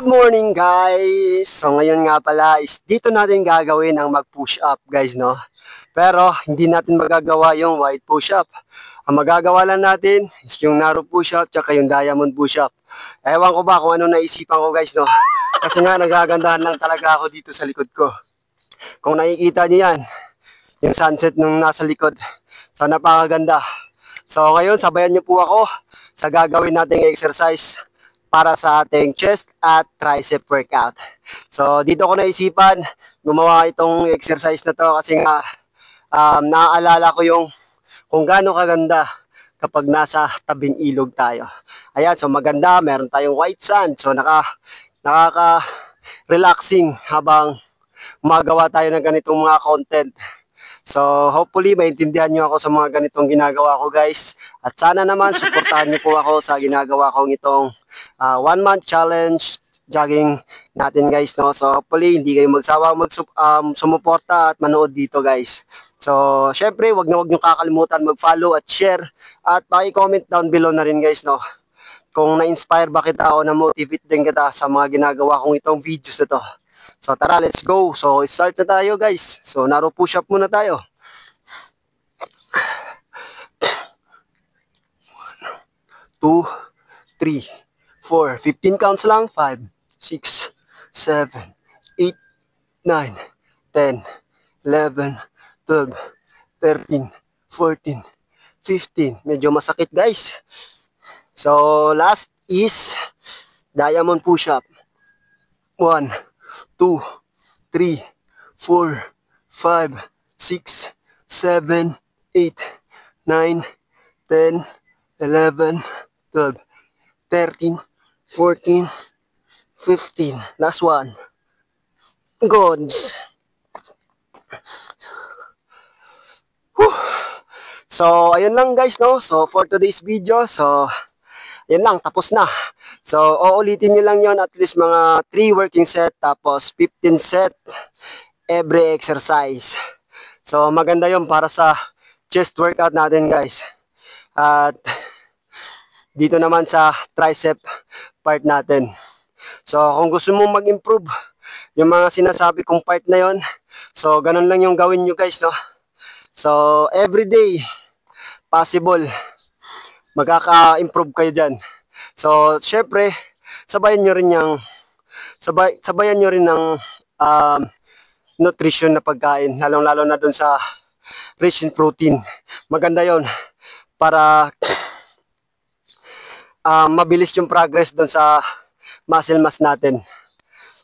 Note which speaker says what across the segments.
Speaker 1: Good morning guys! So ngayon nga pala is dito natin gagawin ang mag-push up guys, no? Pero hindi natin magagawa yung white push up. Ang magagawa lang natin is yung narrow push up tsaka yung diamond push up. Ewan ko ba kung ano naisipan ko guys, no? Kasi nga nagagandahan lang talaga ako dito sa likod ko. Kung nakikita niyo yan, yung sunset nung nasa likod. So napakaganda. So ngayon sabayan niyo po ako sa gagawin nating exercise para sa ating chest at tricep workout. So dito ko naisipan gumawa itong exercise na to kasi nga naaalala ko yung kung gaano kaganda kapag nasa tabing ilog tayo. Ayan, so maganda, meron tayong white sand. So nakaka-relaxing habang magawa tayo ng ganitong mga content. So hopefully maintindihan nyo ako sa mga ganitong ginagawa ko guys. At sana naman suportahan nyo po ako sa ginagawa kong itong 1 month challenge jogging natin guys, no? So hopefully hindi kayo magsawang sumuporta at manood dito guys. So syempre wag nyo kakalimutan mag-follow at share at paki-comment down below na rin guys, no? Kung na-inspire ba kita o na-motivate din kita sa mga ginagawa kong itong videos na to. So tara, let's go. So start na tayo guys. So narrow push up muna tayo. 1, 2, 3, 4. 15 counts lang. 5, 6, 7, 8, 9, 10, 11, 12, 13, 14, 15. Medyo masakit guys. So last is diamond push up. 1, 2, 3, 4, 5, 6, 7, 8, 9, 10, 11, 12, 13, 14, 15. Last one. Gods. So, ayun lang guys, no? So, for today's video, so, yan lang, tapos na. So, uulitin nyo lang yon at least mga 3 working set, tapos 15 set every exercise. So, maganda yon para sa chest workout natin guys. At dito naman sa tricep part natin. So, kung gusto mong mag-improve yung mga sinasabi kong part na yon, so, ganun lang yung gawin nyo guys, no? So, everyday, possible, magkaka-improve kayo dyan. So, syempre, sabayan nyo rin ng nutrition na pagkain, lalong-lalo na dun sa rich in protein. Maganda yon para mabilis yung progress dun sa muscle mass natin.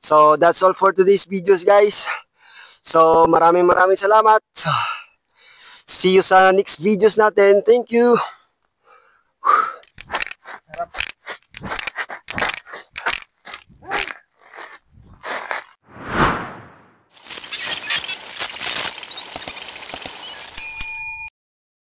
Speaker 1: So, that's all for today's videos guys. So, maraming salamat. See you sa next videos natin. Thank you.